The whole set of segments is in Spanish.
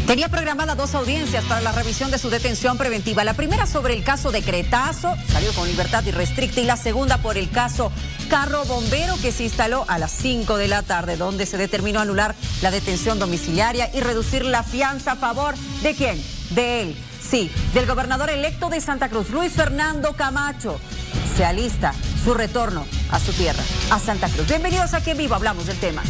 Tenía programadas 2 audiencias para la revisión de su detención preventiva. La primera sobre el caso de Cretazo, salió con libertad irrestricta, y la segunda por el caso Carro Bombero, que se instaló a las 5 de la tarde, donde se determinó anular la detención domiciliaria y reducir la fianza a favor ¿de quién? De él, sí, del gobernador electo de Santa Cruz, Luis Fernando Camacho. Se alista su retorno a su tierra, a Santa Cruz. Bienvenidos a Aquí en Vivo, hablamos del tema.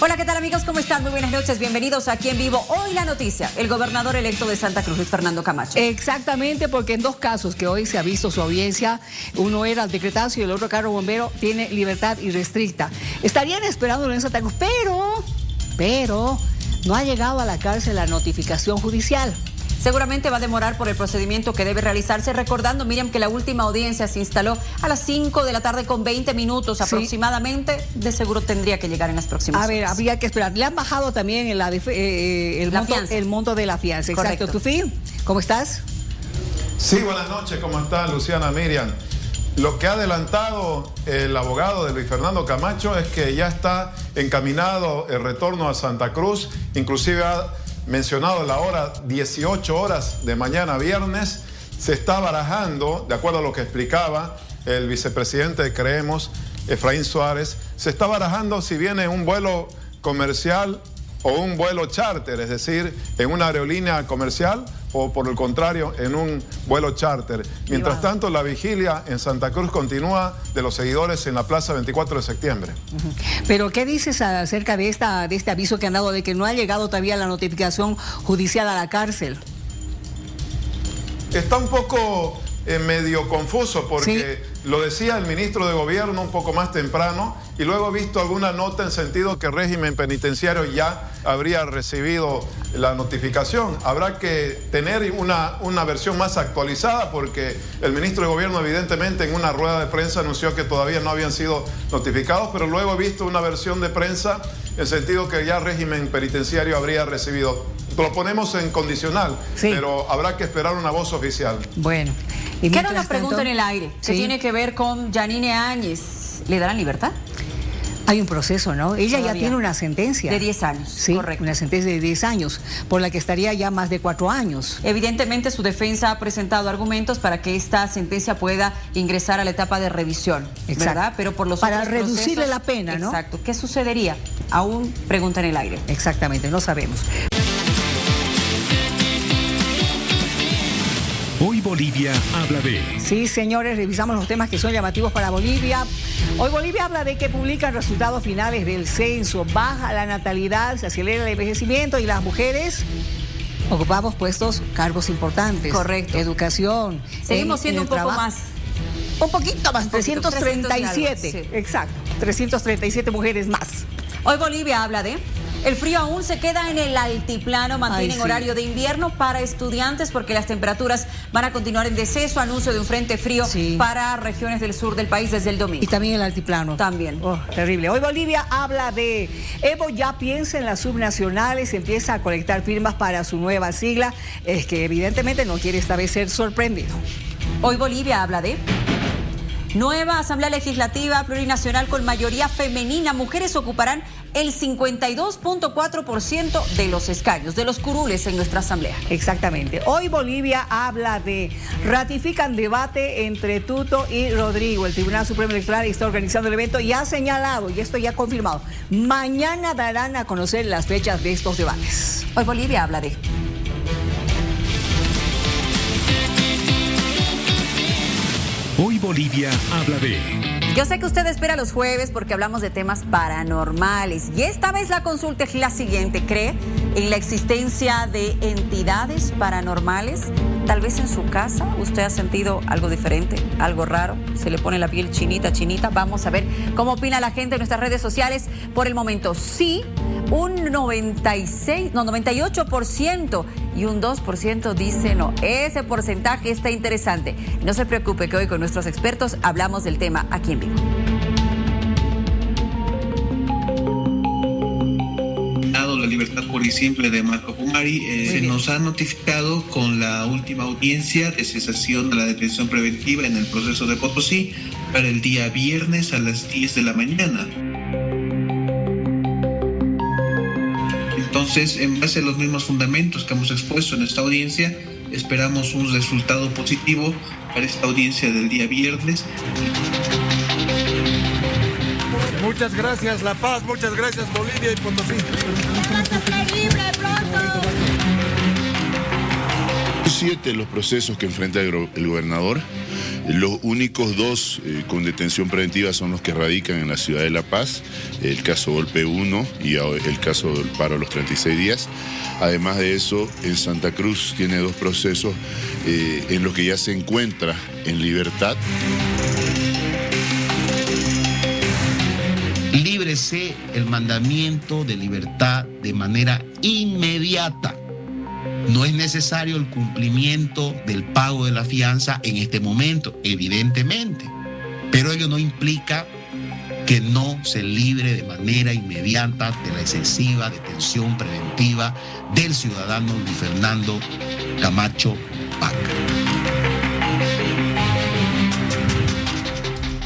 Hola, ¿qué tal amigos? ¿Cómo están? Muy buenas noches, bienvenidos a Aquí en Vivo. Hoy la noticia, el gobernador electo de Santa Cruz, Luis Fernando Camacho. Exactamente, porque en 2 casos que hoy se ha visto su audiencia, uno era el de Cretazo y el otro Carro Bombero, tiene libertad irrestricta. Estarían esperándolo en Santa Cruz, pero no ha llegado a la cárcel la notificación judicial. Seguramente va a demorar por el procedimiento que debe realizarse, recordando, Miriam, que la última audiencia se instaló a las 5 de la tarde con 20 minutos aproximadamente. Sí. De seguro tendría que llegar en las próximas horas. A ver, habría que esperar. Le han bajado también el monto de la fianza. Exacto. Tufi, ¿cómo estás? Sí, buenas noches. ¿Cómo está Luciana, Miriam? Lo que ha adelantado el abogado de Luis Fernando Camacho es que ya está encaminado el retorno a Santa Cruz, inclusive ha mencionado la hora 18 horas de mañana viernes. Se está barajando, de acuerdo a lo que explicaba el vicepresidente de Creemos, Efraín Suárez, se está barajando si viene un vuelo comercial o un vuelo charter, es decir, en una aerolínea comercial o por el contrario en un vuelo charter. Mientras tanto, la vigilia en Santa Cruz continúa de los seguidores en la Plaza 24 de septiembre. Pero, ¿qué dices acerca de este aviso que han dado de que no ha llegado todavía la notificación judicial a la cárcel? Está un poco medio confuso porque lo decía el ministro de Gobierno un poco más temprano y luego he visto alguna nota en sentido que el régimen penitenciario ya habría recibido la notificación. Habrá que tener una versión más actualizada porque el ministro de Gobierno evidentemente en una rueda de prensa anunció que todavía no habían sido notificados, pero luego he visto una versión de prensa en sentido que ya el régimen penitenciario habría recibido. Lo ponemos en condicional, pero habrá que esperar una voz oficial. Bueno. Queda una pregunta en el aire que tiene que ver con Yanine Áñez. ¿Le darán libertad? Hay un proceso, ¿no? Ella ya tiene una sentencia. De 10 años, sí, correcto. Una sentencia de 10 años, por la que estaría ya más de 4 años. Evidentemente su defensa ha presentado argumentos para que esta sentencia pueda ingresar a la etapa de revisión, ¿verdad? Pero por los para otros reducirle procesos, la pena, ¿no? Exacto. ¿Qué sucedería? Aún pregunta en el aire. Exactamente, no sabemos. Hoy Bolivia habla de... Sí, señores, revisamos los temas que son llamativos para Bolivia. Hoy Bolivia habla de que publican resultados finales del censo. Baja la natalidad, se acelera el envejecimiento y las mujeres ocupamos cargos importantes. Correcto. Educación. Seguimos siendo un poco más. Un poquito más, 337. Sí. Exacto, 337 mujeres más. Hoy Bolivia habla de... El frío aún se queda en el altiplano, mantienen horario de invierno para estudiantes porque las temperaturas van a continuar en deceso, anuncio de un frente frío para regiones del sur del país desde el domingo. Y también el altiplano. También. Oh, terrible. Hoy Bolivia habla de Evo ya piensa en las subnacionales, empieza a colectar firmas para su nueva sigla, es que evidentemente no quiere esta vez ser sorprendido. Hoy Bolivia habla de... Nueva Asamblea Legislativa Plurinacional con mayoría femenina. Mujeres ocuparán el 52.4% de los escaños, de los curules en nuestra asamblea. Exactamente. Hoy Bolivia habla de ratifican debate entre Tuto y Rodrigo. El Tribunal Supremo Electoral está organizando el evento y ha señalado, y esto ya confirmado, mañana darán a conocer las fechas de estos debates. Hoy Bolivia habla de... Hoy Bolivia habla de... Yo sé que usted espera los jueves porque hablamos de temas paranormales. Y esta vez la consulta es la siguiente. ¿Cree en la existencia de entidades paranormales? Tal vez en su casa usted ha sentido algo diferente, algo raro. Se le pone la piel chinita. Vamos a ver cómo opina la gente en nuestras redes sociales. Por el momento, sí, un 98% y un 2% dice no. Ese porcentaje está interesante. No se preocupe que hoy con nuestros expertos hablamos del tema aquí en vivo. La libertad pura y simple de Marco Kumari se nos ha notificado con la última audiencia de cesación de la detención preventiva en el proceso de Potosí para el día viernes a las 10 de la mañana. Entonces, en base a los mismos fundamentos que hemos expuesto en esta audiencia, esperamos un resultado positivo para esta audiencia del día viernes. Muchas gracias La Paz, muchas gracias Bolivia y Potosí. Siete los procesos que enfrenta el gobernador. Los únicos dos con detención preventiva son los que radican en la ciudad de La Paz, el caso Golpe 1 y el caso del paro a los 36 días. Además de eso, en Santa Cruz tiene dos procesos en los que ya se encuentra en libertad. Líbrese el mandamiento de libertad de manera inmediata. No es necesario el cumplimiento del pago de la fianza en este momento, evidentemente, pero ello no implica que no se libre de manera inmediata de la excesiva detención preventiva del ciudadano Luis Fernando Camacho Paca.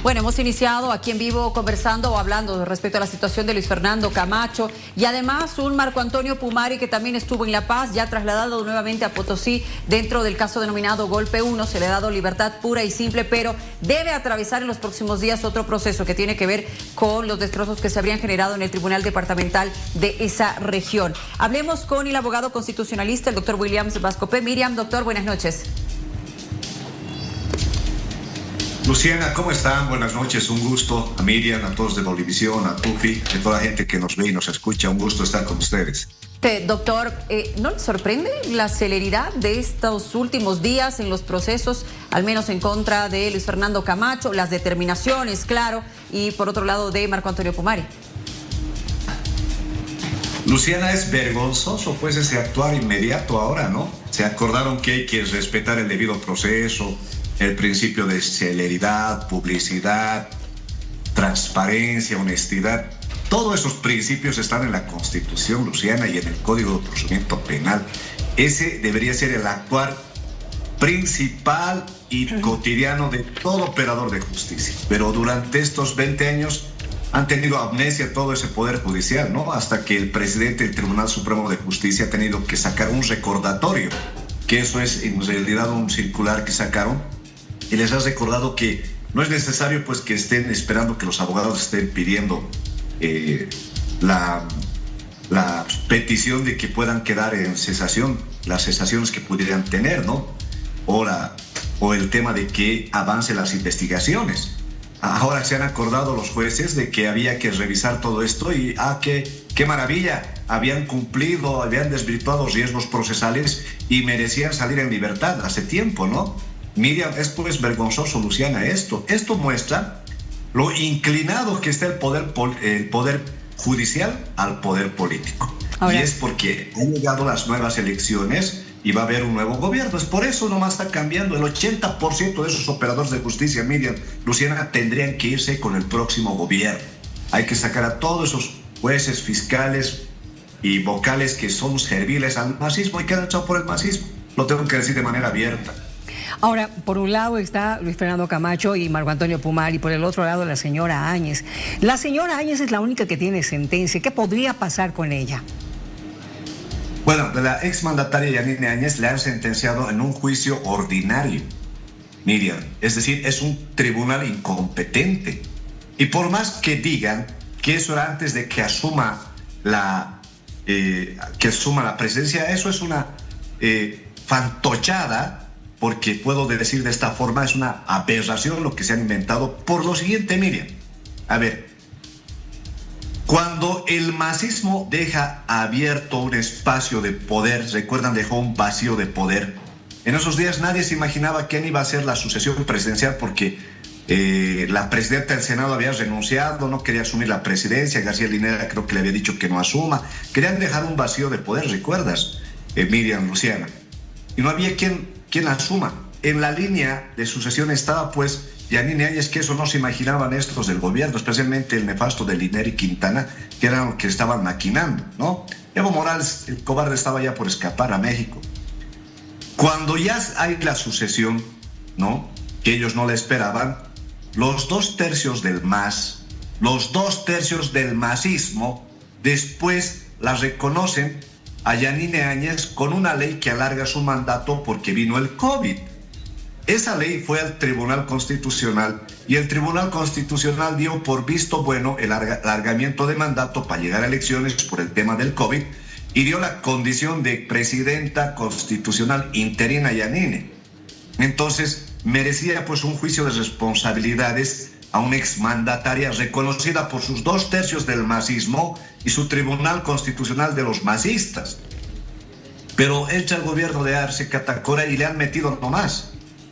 Bueno, hemos iniciado aquí en vivo conversando o hablando respecto a la situación de Luis Fernando Camacho y además un Marco Antonio Pumari que también estuvo en La Paz, ya trasladado nuevamente a Potosí dentro del caso denominado Golpe 1. Se le ha dado libertad pura y simple, pero debe atravesar en los próximos días otro proceso que tiene que ver con los destrozos que se habrían generado en el Tribunal Departamental de esa región. Hablemos con el abogado constitucionalista, el doctor Williams Vascope. Miriam, doctor, buenas noches. Luciana, ¿cómo están? Buenas noches, un gusto. A Miriam, a todos de Bolivisión, a Tufi, a toda la gente que nos ve y nos escucha, un gusto estar con ustedes. Doctor, ¿no le sorprende la celeridad de estos últimos días en los procesos, al menos en contra de Luis Fernando Camacho, las determinaciones, claro, y por otro lado de Marco Antonio Pumari? Luciana, es vergonzoso pues ese actuar inmediato ahora, ¿no? Se acordaron que hay que respetar el debido proceso, el principio de celeridad, publicidad, transparencia, honestidad. Todos esos principios están en la Constitución, Luciana, y en el Código de Procedimiento Penal. Ese debería ser el actuar principal y cotidiano de todo operador de justicia. Pero durante estos 20 años han tenido amnesia todo ese poder judicial, ¿no? Hasta que el presidente del Tribunal Supremo de Justicia ha tenido que sacar un recordatorio, que eso es en realidad un circular que sacaron, y les has recordado que no es necesario pues que estén esperando que los abogados estén pidiendo la petición de que puedan quedar en cesación, las cesaciones que pudieran tener, ¿no? O el tema de que avancen las investigaciones. Ahora se han acordado los jueces de que había que revisar todo esto y qué maravilla, habían cumplido, habían desvirtuado riesgos procesales y merecían salir en libertad hace tiempo, ¿no? Miriam, es pues vergonzoso, Luciana, esto. Esto muestra lo inclinado que está el poder judicial al poder político. Ahora, y es porque han llegado las nuevas elecciones y va a haber un nuevo gobierno. Es por eso nomás está cambiando. El 80% de esos operadores de justicia, Miriam, Luciana, tendrían que irse con el próximo gobierno. Hay que sacar a todos esos jueces, fiscales y vocales que son serviles al masismo y que han echado por el masismo. Lo tengo que decir de manera abierta. Ahora, por un lado está Luis Fernando Camacho y Marco Antonio Pumari, y por el otro lado la señora Áñez. La señora Áñez es la única que tiene sentencia. ¿Qué podría pasar con ella? Bueno, de la exmandataria Yanine Áñez le han sentenciado en un juicio ordinario, Miriam. Es decir, es un tribunal incompetente. Y por más que digan que eso era antes de que asuma la presidencia, eso es una fantochada, porque puedo decir de esta forma, es una aberración lo que se han inventado por lo siguiente, Miriam. A ver, cuando el masismo deja abierto un espacio de poder, recuerdan, dejó un vacío de poder. En esos días nadie se imaginaba quién iba a ser la sucesión presidencial porque la presidenta del Senado había renunciado, no quería asumir la presidencia, García Linera creo que le había dicho que no asuma. Querían dejar un vacío de poder, ¿recuerdas, Miriam, Luciana? Y no había quien asuma. En la línea de sucesión estaba pues Yanine Áñez, que eso no se imaginaban estos del gobierno, especialmente el nefasto de Linera y Quintana, que eran los que estaban maquinando, ¿no? Evo Morales, el cobarde, estaba ya por escapar a México. Cuando ya hay la sucesión, ¿no?, que ellos no la esperaban, los 2/3 del MAS, los 2/3 del masismo, Después la reconocen a Yanine Áñez con una ley que alarga su mandato porque vino el COVID. Esa ley fue al Tribunal Constitucional y el Tribunal Constitucional dio por visto bueno el alargamiento de mandato para llegar a elecciones por el tema del COVID y dio la condición de presidenta constitucional interina a Yanine. Entonces merecía pues un juicio de responsabilidades a una exmandataria reconocida por sus 2/3 del masismo y su Tribunal Constitucional de los masistas. Pero echa el gobierno de Arce Catacora y le han metido nomás.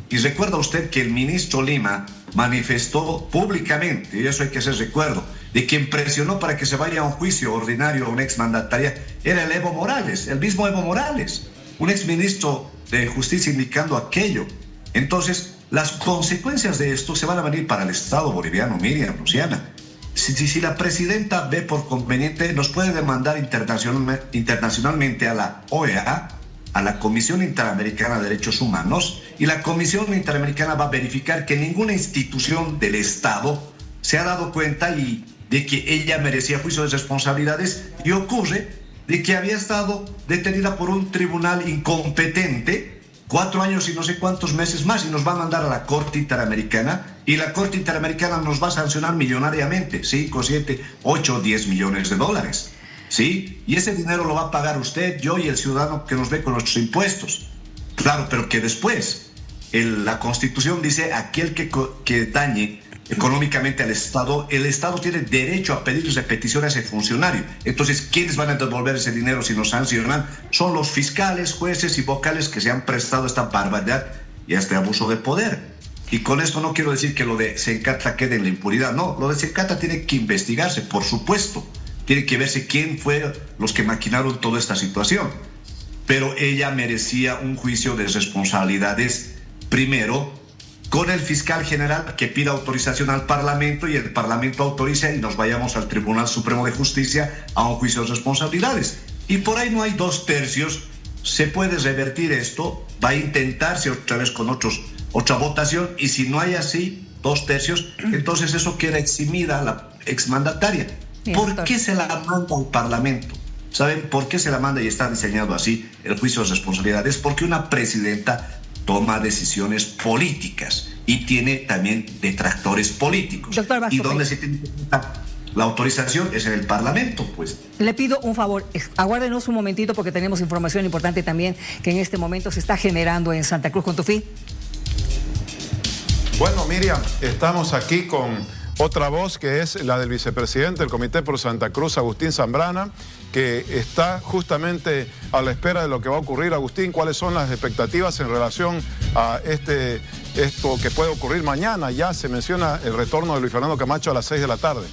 Y recuerda usted que el ministro Lima manifestó públicamente, y eso hay que hacer recuerdo, de quien presionó para que se vaya a un juicio ordinario a una exmandataria era el Evo Morales, el mismo Evo Morales, un exministro de Justicia indicando aquello. Entonces, las consecuencias de esto se van a venir para el Estado boliviano, Miriam, Luciana. Si la presidenta ve por conveniente, nos puede demandar internacionalmente a la OEA, a la Comisión Interamericana de Derechos Humanos, y la Comisión Interamericana va a verificar que ninguna institución del Estado se ha dado cuenta y de que ella merecía juicio de responsabilidades, y ocurre de que había estado detenida por un tribunal incompetente 4 años y no sé cuántos meses más, y nos va a mandar a la Corte Interamericana, y la Corte Interamericana nos va a sancionar millonariamente, 5, 7, 8, 10 millones de dólares. ¿Sí? Y ese dinero lo va a pagar usted, yo y el ciudadano que nos ve con nuestros impuestos. Claro, pero que después la Constitución dice aquel que dañe económicamente al Estado, el Estado tiene derecho a pedir repetición a ese funcionario. Entonces, ¿quiénes van a devolver ese dinero si nos sancionan? Son los fiscales, jueces y vocales que se han prestado a esta barbaridad y a este abuso de poder. Y con esto no quiero decir que lo de Sencata quede en la impunidad. No, lo de Sencata tiene que investigarse, por supuesto. Tiene que verse quién fue los que maquinaron toda esta situación. Pero ella merecía un juicio de responsabilidades, primero, con el fiscal general que pida autorización al Parlamento y el Parlamento autoriza y nos vayamos al Tribunal Supremo de Justicia a un juicio de responsabilidades. Y por ahí no hay 2/3. Se puede revertir esto, va a intentarse otra vez con otra votación, y si no hay así 2/3, entonces eso queda eximida a la exmandataria. ¿Por qué se la manda al Parlamento? ¿Saben por qué se la manda y está diseñado así el juicio de responsabilidades? Porque una presidenta toma decisiones políticas y tiene también detractores políticos. ¿Y dónde se tiene que dar la autorización? Es en el Parlamento, pues. Le pido un favor, aguárdenos un momentito porque tenemos información importante también que en este momento se está generando en Santa Cruz. ¿Con tu fin? Bueno, Miriam, estamos aquí con otra voz que es la del vicepresidente del Comité por Santa Cruz, Agustín Zambrana, que está justamente a la espera de lo que va a ocurrir. Agustín, ¿cuáles son las expectativas en relación a esto que puede ocurrir mañana? Ya se menciona el retorno de Luis Fernando Camacho a las 6 de la tarde.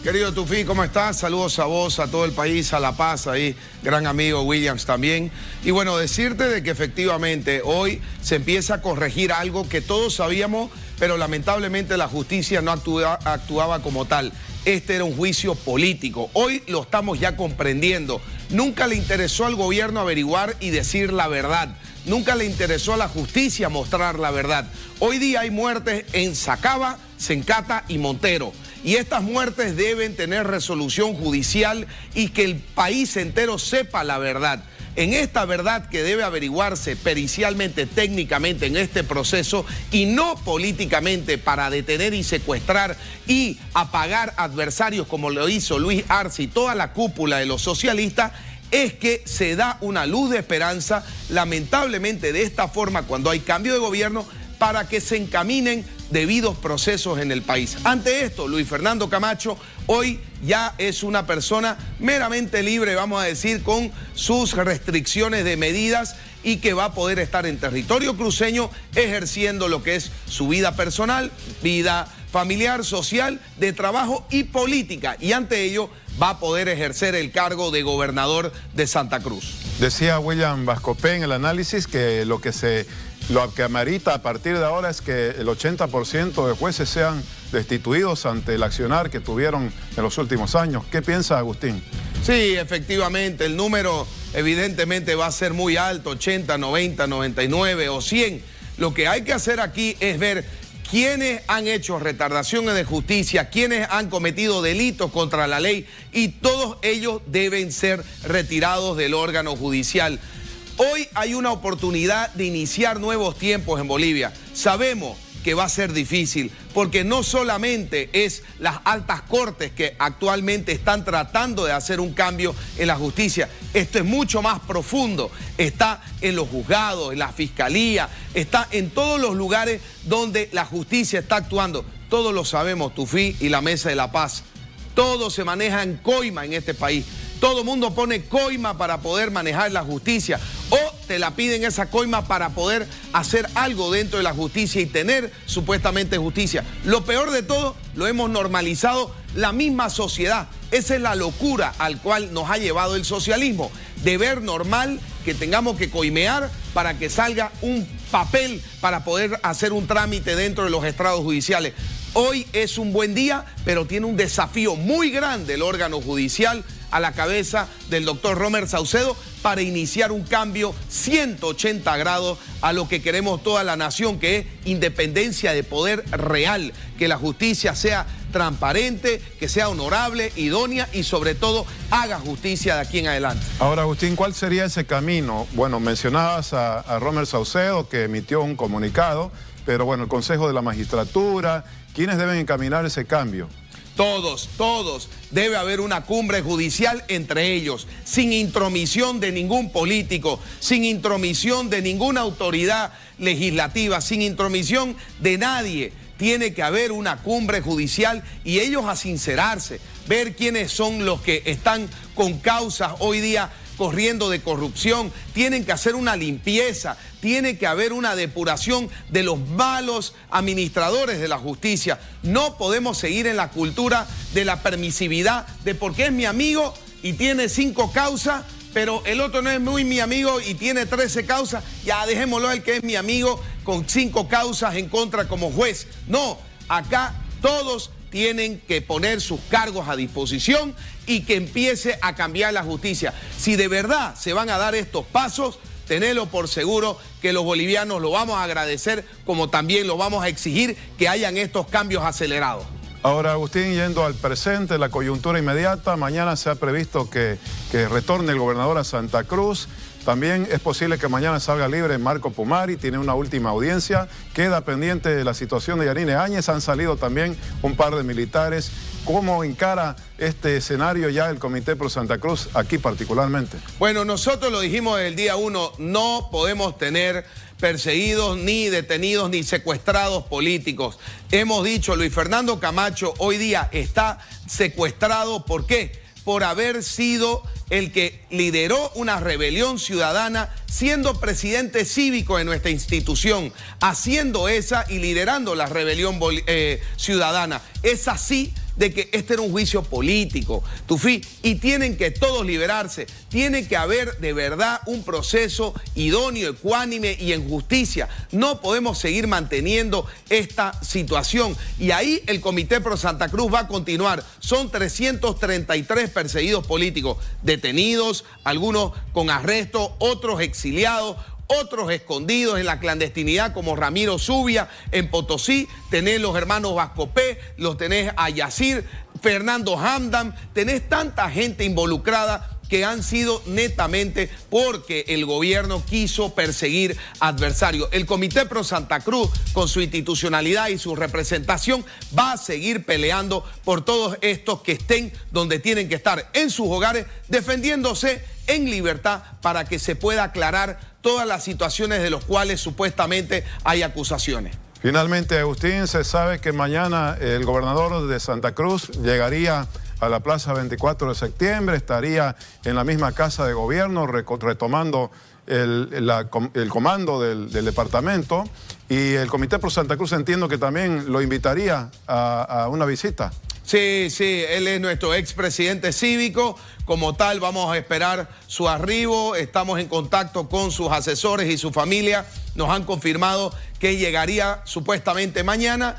Querido Tufí, ¿cómo estás? Saludos a vos, a todo el país, a La Paz, ahí, gran amigo Williams también. Y bueno, decirte de que efectivamente hoy se empieza a corregir algo que todos sabíamos, pero lamentablemente la justicia no actuaba como tal. Este era un juicio político. Hoy lo estamos ya comprendiendo. Nunca le interesó al gobierno averiguar y decir la verdad. Nunca le interesó a la justicia mostrar la verdad. Hoy día hay muertes en Sacaba, Sencata y Montero. Y estas muertes deben tener resolución judicial y que el país entero sepa la verdad. En esta verdad que debe averiguarse pericialmente, técnicamente en este proceso y no políticamente para detener y secuestrar y apagar adversarios como lo hizo Luis Arce y toda la cúpula de los socialistas, es que se da una luz de esperanza, lamentablemente de esta forma cuando hay cambio de gobierno, para que se encaminen debidos procesos en el país. Ante esto, Luis Fernando Camacho hoy ya es una persona meramente libre, vamos a decir, con sus restricciones de medidas y que va a poder estar en territorio cruceño ejerciendo lo que es su vida personal, vida familiar, social, de trabajo y política. Y ante ello va a poder ejercer el cargo de gobernador de Santa Cruz. Decía William Vascopé en el análisis que lo que amerita a partir de ahora es que el 80% de jueces sean destituidos ante el accionar que tuvieron en los últimos años. ¿Qué piensa Agustín? Sí, efectivamente, el número evidentemente va a ser muy alto, 80, 90, 99 o 100. Lo que hay que hacer aquí es ver quienes han hecho retardaciones de justicia, quienes han cometido delitos contra la ley, y todos ellos deben ser retirados del órgano judicial. Hoy hay una oportunidad de iniciar nuevos tiempos en Bolivia. Sabemos que va a ser difícil, porque no solamente es las altas cortes que actualmente están tratando de hacer un cambio en la justicia. Esto es mucho más profundo. Está en los juzgados, en la fiscalía, está en todos los lugares donde la justicia está actuando. Todos lo sabemos, Tufí y la Mesa de la Paz. Todo se maneja en coima en este país. Todo el mundo pone coima para poder manejar la justicia, o te la piden esa coima para poder hacer algo dentro de la justicia y tener supuestamente justicia. Lo peor de todo, lo hemos normalizado la misma sociedad. Esa es la locura al cual nos ha llevado el socialismo, de ver normal que tengamos que coimear para que salga un papel para poder hacer un trámite dentro de los estrados judiciales. Hoy es un buen día, pero tiene un desafío muy grande el órgano judicial a la cabeza del doctor Romer Saucedo para iniciar un cambio 180 grados a lo que queremos toda la nación, que es independencia de poder real, que la justicia sea transparente, que sea honorable, idónea y sobre todo haga justicia de aquí en adelante. Ahora, Agustín, ¿cuál sería ese camino? Bueno, mencionabas a Romer Saucedo, que emitió un comunicado, pero bueno, el Consejo de la Magistratura, ¿quiénes deben encaminar ese cambio? Todos. Debe haber una cumbre judicial entre ellos, sin intromisión de ningún político, sin intromisión de ninguna autoridad legislativa, sin intromisión de nadie. Tiene que haber una cumbre judicial y ellos a sincerarse, ver quiénes son los que están con causas hoy día corriendo de corrupción. Tienen que hacer una limpieza, tiene que haber una depuración de los malos administradores de la justicia. No podemos seguir en la cultura de la permisividad, de porque es mi amigo y tiene 5 causas, pero el otro no es muy mi amigo y tiene 13 causas, ya dejémoslo al que es mi amigo con 5 causas en contra como juez. No, acá todos tienen que poner sus cargos a disposición y que empiece a cambiar la justicia. Si de verdad se van a dar estos pasos, tenedlo por seguro que los bolivianos lo vamos a agradecer, como también lo vamos a exigir que hayan estos cambios acelerados. Ahora, Agustín, yendo al presente, la coyuntura inmediata, mañana se ha previsto que retorne el gobernador a Santa Cruz. También es posible que mañana salga libre Marco Pumari, tiene una última audiencia. Queda pendiente la situación de Yanine Áñez, han salido también un par de militares. ¿Cómo encara este escenario ya el Comité Pro Santa Cruz, aquí particularmente? Bueno, nosotros lo dijimos desde el día 1, no podemos tener perseguidos, ni detenidos, ni secuestrados políticos. Hemos dicho, Luis Fernando Camacho hoy día está secuestrado. ¿Por qué? Por haber sido el que lideró una rebelión ciudadana, siendo presidente cívico de nuestra institución, haciendo esa y liderando la rebelión ciudadana. Es así de que este era un juicio político, Tufí, y tienen que todos liberarse. Tiene que haber de verdad un proceso idóneo, ecuánime y en justicia. No podemos seguir manteniendo esta situación. Y ahí el Comité Pro Santa Cruz va a continuar. Son 333 perseguidos políticos, detenidos, algunos con arresto, otros exiliados, otros escondidos en la clandestinidad, como Ramiro Zubia en Potosí. Tenés los hermanos Vascopé, los tenés a Yacir, Fernando Hamdan, tenés tanta gente involucrada que han sido netamente porque el gobierno quiso perseguir adversarios. El Comité Pro Santa Cruz, con su institucionalidad y su representación, va a seguir peleando por todos estos que estén donde tienen que estar, en sus hogares, defendiéndose en libertad para que se pueda aclarar todas las situaciones de las cuales supuestamente hay acusaciones. Finalmente, Agustín, se sabe que mañana el gobernador de Santa Cruz llegaría a la Plaza 24 de septiembre, estaría en la misma casa de gobierno retomando el comando del departamento, y el Comité Pro Santa Cruz entiendo que también lo invitaría a una visita. Sí, él es nuestro expresidente cívico, como tal, vamos a esperar su arribo. Estamos en contacto con sus asesores y su familia. Nos han confirmado que llegaría supuestamente mañana,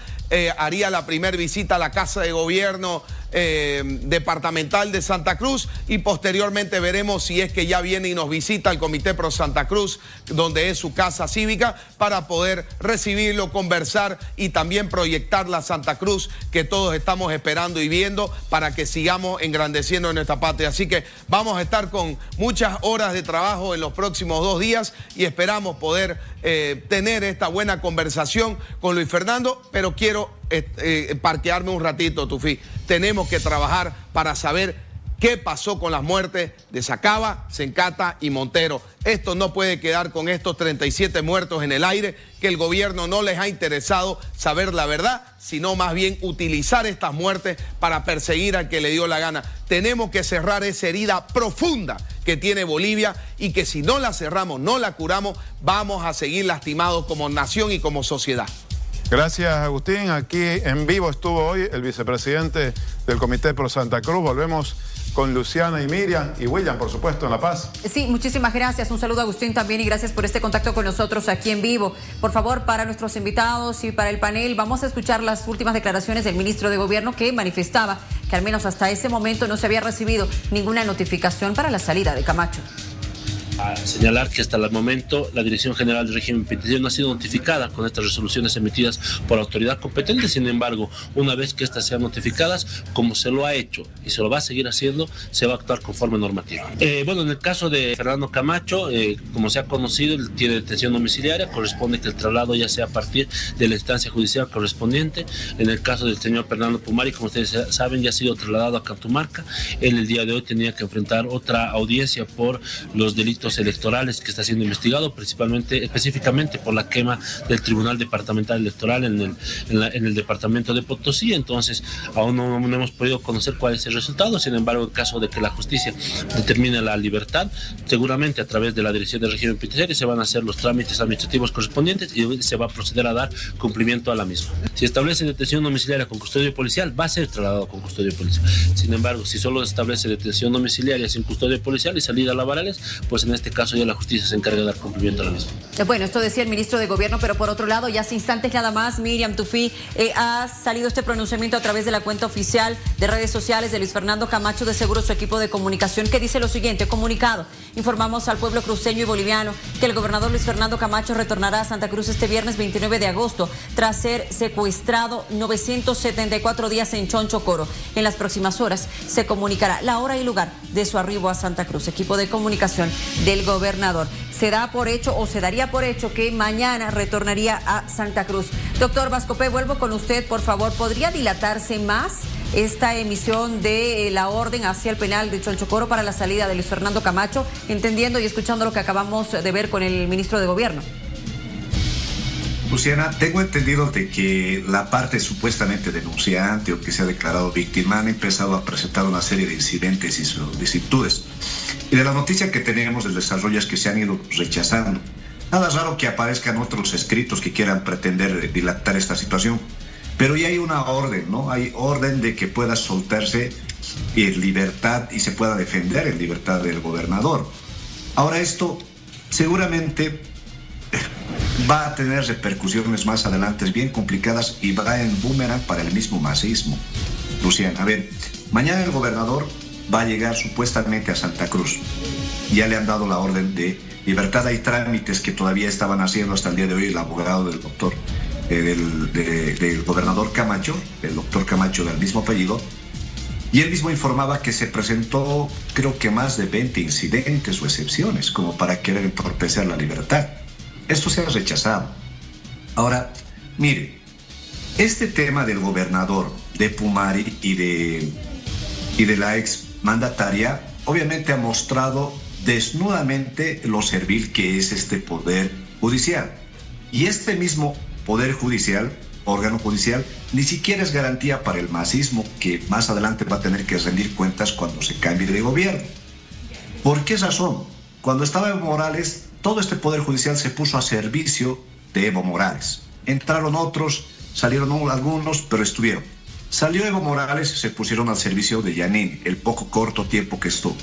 haría la primera visita a la Casa de Gobierno departamental de Santa Cruz y posteriormente veremos si es que ya viene y nos visita el Comité Pro Santa Cruz, donde es su casa cívica, para poder recibirlo, conversar y también proyectar la Santa Cruz que todos estamos esperando y viendo para que sigamos engrandeciendo nuestra patria. Así que vamos a estar con muchas horas de trabajo en los próximos 2 días y esperamos poder tener esta buena conversación con Luis Fernando, pero quiero parquearme un ratito, Tufi. Tenemos que trabajar para saber qué pasó con las muertes de Sacaba, Sencata y Montero. Esto no puede quedar con estos 37 muertos en el aire, que el gobierno no les ha interesado saber la verdad, sino más bien utilizar estas muertes para perseguir al que le dio la gana. Tenemos que cerrar esa herida profunda que tiene Bolivia y que si no la cerramos, no la curamos, vamos a seguir lastimados como nación y como sociedad. Gracias, Agustín. Aquí en vivo estuvo hoy el vicepresidente del Comité Pro Santa Cruz. Volvemos con Luciana y Miriam y William, por supuesto, en La Paz. Sí, muchísimas gracias. Un saludo a Agustín también y gracias por este contacto con nosotros aquí en vivo. Por favor, para nuestros invitados y para el panel, vamos a escuchar las últimas declaraciones del ministro de Gobierno que manifestaba que al menos hasta ese momento no se había recibido ninguna notificación para la salida de Camacho. A señalar que hasta el momento la Dirección General del Régimen Penitenciario no ha sido notificada con estas resoluciones emitidas por la autoridad competente. Sin embargo, una vez que estas sean notificadas, como se lo ha hecho y se lo va a seguir haciendo, se va a actuar conforme normativa. Bueno, en el caso de Fernando Camacho, como se ha conocido, él tiene detención domiciliaria, corresponde que el traslado ya sea a partir de la instancia judicial correspondiente. En el caso del señor Fernando Pumari, como ustedes saben, ya ha sido trasladado a Catamarca. Él el día de hoy tenía que enfrentar otra audiencia por los delitos electorales que está siendo investigado, específicamente por la quema del Tribunal Departamental Electoral en el departamento de Potosí. Entonces aún no hemos podido conocer cuál es el resultado. Sin embargo, en caso de que la justicia determine la libertad, seguramente a través de la Dirección del Régimen Penitenciario se van a hacer los trámites administrativos correspondientes y se va a proceder a dar cumplimiento a la misma. Si establece detención domiciliaria con custodia policial, va a ser trasladado con custodia policial. Sin embargo, si solo establece detención domiciliaria sin custodia policial y salida a laborales, pues en este caso ya la justicia se encarga de dar cumplimiento a la misma. Bueno, esto decía el ministro de Gobierno, pero por otro lado, ya hace instantes nada más, Miriam Tufi, ha salido este pronunciamiento a través de la cuenta oficial de redes sociales de Luis Fernando Camacho, de seguro su equipo de comunicación, que dice lo siguiente: comunicado, informamos al pueblo cruceño y boliviano que el gobernador Luis Fernando Camacho retornará a Santa Cruz este viernes 29 de agosto, tras ser secuestrado 974 días en Chonchocoro. En las próximas horas se comunicará la hora y lugar de su arribo a Santa Cruz. Equipo de comunicación del gobernador. Se da por hecho o se daría por hecho que mañana retornaría a Santa Cruz. Doctor Vascopé, vuelvo con usted, por favor. ¿Podría dilatarse más esta emisión de la orden hacia el penal de Chonchocoro para la salida de Luis Fernando Camacho, entendiendo y escuchando lo que acabamos de ver con el ministro de Gobierno? Luciana, tengo entendido de que la parte supuestamente denunciante o que se ha declarado víctima han empezado a presentar una serie de incidentes y solicitudes. Y de la noticia que tenemos, el desarrollo es que se han ido rechazando. Nada raro que aparezcan otros escritos que quieran pretender dilatar esta situación. Pero ya hay una orden, ¿no? Hay orden de que pueda soltarse en libertad y se pueda defender en libertad del gobernador. Ahora esto seguramente va a tener repercusiones más adelante bien complicadas y va en boomerang para el mismo masismo. Luciana, a ver, mañana el gobernador va a llegar supuestamente a Santa Cruz. Ya le han dado la orden de libertad. Hay trámites que todavía estaban haciendo hasta el día de hoy el abogado del doctor, del gobernador Camacho, el doctor Camacho del mismo apellido, y él mismo informaba que se presentó creo que más de 20 incidentes o excepciones como para querer entorpecer la libertad. Esto se ha rechazado. Ahora, mire, este tema del gobernador, de Pumari y de la ex mandataria, obviamente ha mostrado desnudamente lo servil que es este poder judicial. Y este mismo poder judicial, órgano judicial, ni siquiera es garantía para el masismo, que más adelante va a tener que rendir cuentas cuando se cambie de gobierno. ¿Por qué razón? Cuando estaba Evo Morales, todo este poder judicial se puso a servicio de Evo Morales. Entraron otros, salieron algunos, pero estuvieron. Salió Evo Morales y se pusieron al servicio de Yanine, el poco corto tiempo que estuvo.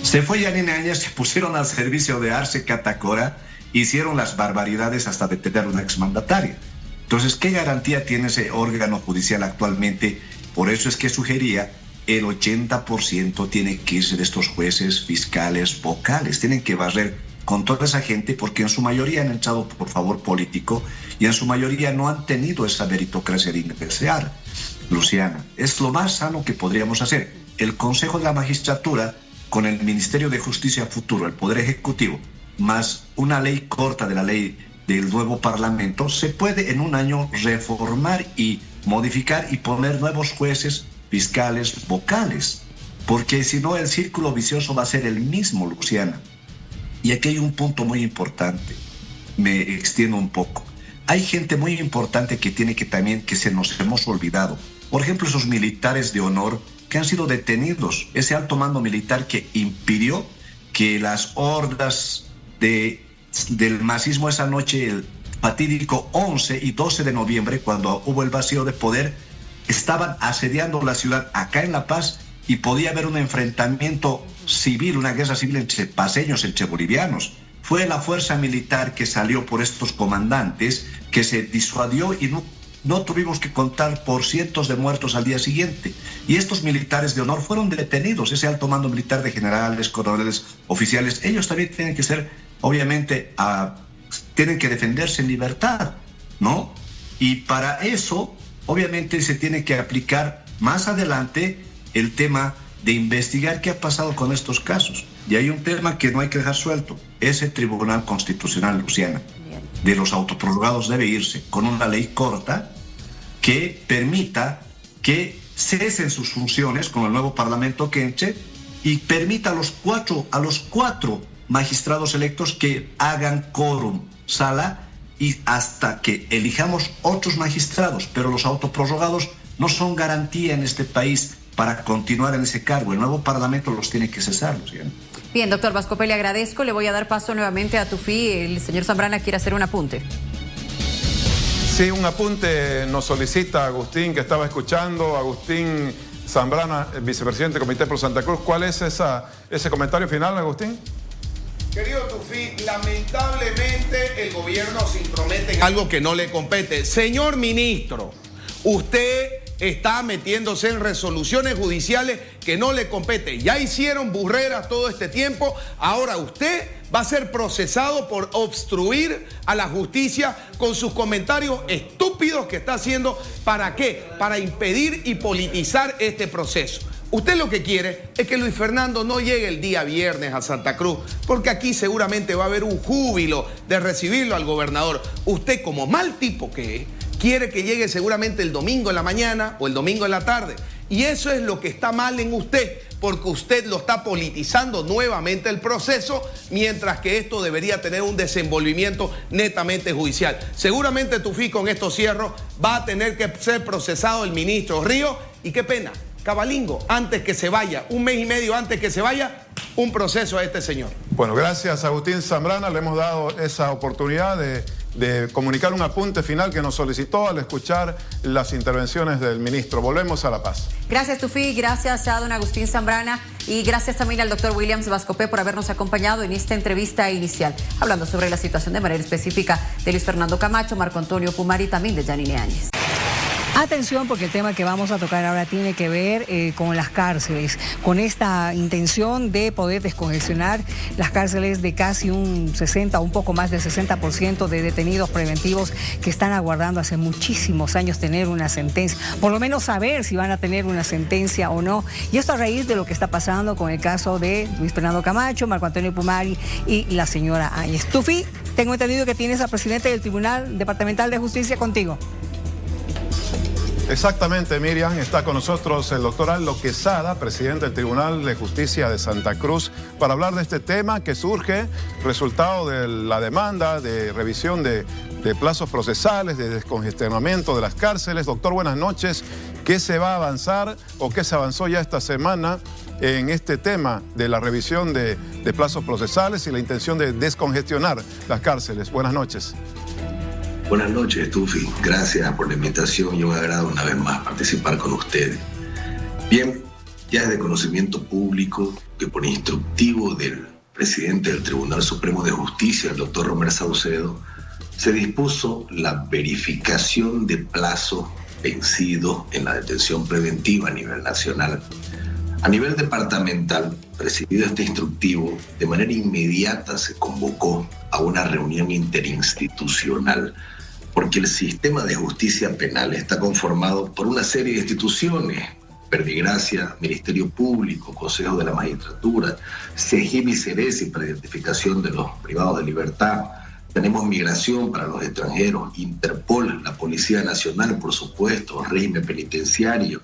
Se fue Yanine Áñez, se pusieron al servicio de Arce Catacora, hicieron las barbaridades hasta detener a una exmandataria. Entonces, ¿qué garantía tiene ese órgano judicial actualmente? Por eso es que sugería el 80% tiene que irse de estos jueces, fiscales, vocales. Tienen que barrer con toda esa gente porque en su mayoría han echado por favor político y en su mayoría no han tenido esa meritocracia de ingresar. Luciana, es lo más sano que podríamos hacer. El Consejo de la Magistratura con el Ministerio de Justicia futuro, el Poder Ejecutivo, más una ley corta de la ley del nuevo Parlamento, se puede en un año reformar y modificar y poner nuevos jueces, fiscales, vocales, porque si no el círculo vicioso va a ser el mismo, Luciana. Y aquí hay un punto muy importante, me extiendo un poco. Hay gente muy importante que tiene que también, que se nos hemos olvidado. Por ejemplo, esos militares de honor que han sido detenidos, ese alto mando militar que impidió que las hordas del masismo esa noche, el fatídico 11 y 12 de noviembre, cuando hubo el vacío de poder, estaban asediando la ciudad acá en La Paz y podía haber un enfrentamiento civil, una guerra civil entre paseños, entre bolivianos. Fue la fuerza militar que salió por estos comandantes que se disuadió y no tuvimos que contar por cientos de muertos al día siguiente. Y estos militares de honor fueron detenidos, ese alto mando militar de generales, coroneles, oficiales. Ellos también tienen que ser, obviamente, tienen que defenderse en libertad, ¿no? Y para eso, obviamente, se tiene que aplicar más adelante el tema de investigar qué ha pasado con estos casos. Y hay un tema que no hay que dejar suelto. Ese Tribunal Constitucional, Luciana, de los autoprorrogados debe irse con una ley corta que permita que cesen sus funciones con el nuevo Parlamento que entre y permita a los cuatro magistrados electos que hagan quórum, sala, y hasta que elijamos otros magistrados. Pero los autoprorrogados no son garantía en este país para continuar en ese cargo. El nuevo Parlamento los tiene que cesar, Luciana. Bien, doctor Vascope, le agradezco. Le voy a dar paso nuevamente a Tufí. El señor Zambrana quiere hacer un apunte. Sí, un apunte nos solicita Agustín, que estaba escuchando. Agustín Zambrana, vicepresidente del Comité Pro Santa Cruz. ¿Cuál es ese comentario final, Agustín? Querido Tufí, lamentablemente el gobierno se intromete en algo que no le compete. Señor ministro, usted está metiéndose en resoluciones judiciales que no le competen. Ya hicieron burreras todo este tiempo, ahora usted va a ser procesado por obstruir a la justicia con sus comentarios estúpidos que está haciendo. ¿Para qué? Para impedir y politizar este proceso. Usted lo que quiere es que Luis Fernando no llegue el día viernes a Santa Cruz, porque aquí seguramente va a haber un júbilo de recibirlo al gobernador. Usted, como mal tipo que es, quiere que llegue seguramente el domingo en la mañana o el domingo en la tarde. Y eso es lo que está mal en usted, porque usted lo está politizando nuevamente el proceso, mientras que esto debería tener un desenvolvimiento netamente judicial. Seguramente, Tufí, con esto cierro, va a tener que ser procesado el ministro Río, y qué pena, cabalingo, antes que se vaya, un mes y medio antes que se vaya, un proceso a este señor. Bueno, gracias a Agustín Zambrana, le hemos dado esa oportunidad de comunicar un apunte final que nos solicitó al escuchar las intervenciones del ministro. Volvemos a La Paz. Gracias, Tufí, gracias a don Agustín Zambrana y gracias también al doctor Williams Vascope por habernos acompañado en esta entrevista inicial, hablando sobre la situación de manera específica de Luis Fernando Camacho, Marco Antonio Pumari y también de Yanine Áñez. Atención, porque el tema que vamos a tocar ahora tiene que ver con las cárceles, con esta intención de poder descongestionar las cárceles de casi un 60, un poco más del 60% de detenidos preventivos que están aguardando hace muchísimos años tener una sentencia, por lo menos saber si van a tener una sentencia o no. Y esto a raíz de lo que está pasando con el caso de Luis Fernando Camacho, Marco Antonio Pumari y la señora Áñez. Tufí, tengo entendido que tienes al presidente del Tribunal Departamental de Justicia contigo. Exactamente, Miriam. Está con nosotros el doctor Aldo Quesada, presidente del Tribunal de Justicia de Santa Cruz, para hablar de este tema que surge resultado de la demanda de revisión de plazos procesales, de descongestionamiento de las cárceles. Doctor, buenas noches. ¿Qué se va a avanzar o qué se avanzó ya esta semana en este tema de la revisión de plazos procesales y la intención de descongestionar las cárceles? Buenas noches. Buenas noches, Tufi. Gracias por la invitación y un agrado una vez más participar con ustedes. Bien, ya es de conocimiento público que por instructivo del presidente del Tribunal Supremo de Justicia, el doctor Romer Saucedo, se dispuso la verificación de plazos vencidos en la detención preventiva a nivel nacional. A nivel departamental, presidido este instructivo, de manera inmediata se convocó a una reunión interinstitucional, porque el sistema de justicia penal está conformado por una serie de instituciones: Verbigracia, Ministerio Público, Consejo de la Magistratura, CEGIM y CERESI para identificación de los privados de libertad. Tenemos Migración para los extranjeros, Interpol, la Policía Nacional, por supuesto, régimen penitenciario,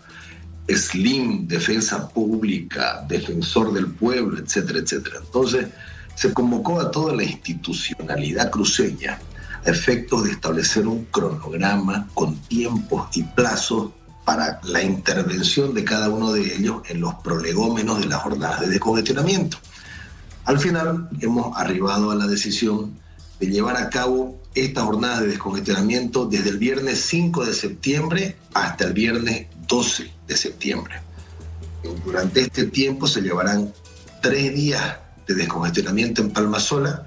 SLIM, Defensa Pública, Defensor del Pueblo, etcétera, etcétera. Entonces, se convocó a toda la institucionalidad cruceña a efectos de establecer un cronograma con tiempos y plazos para la intervención de cada uno de ellos en los prolegómenos de las jornadas de descongestionamiento. Al final, hemos arribado a la decisión de llevar a cabo estas jornadas de descongestionamiento desde el viernes 5 de septiembre hasta el viernes 12 de septiembre. Durante este tiempo se llevarán 3 días de descongestionamiento en Palmasola,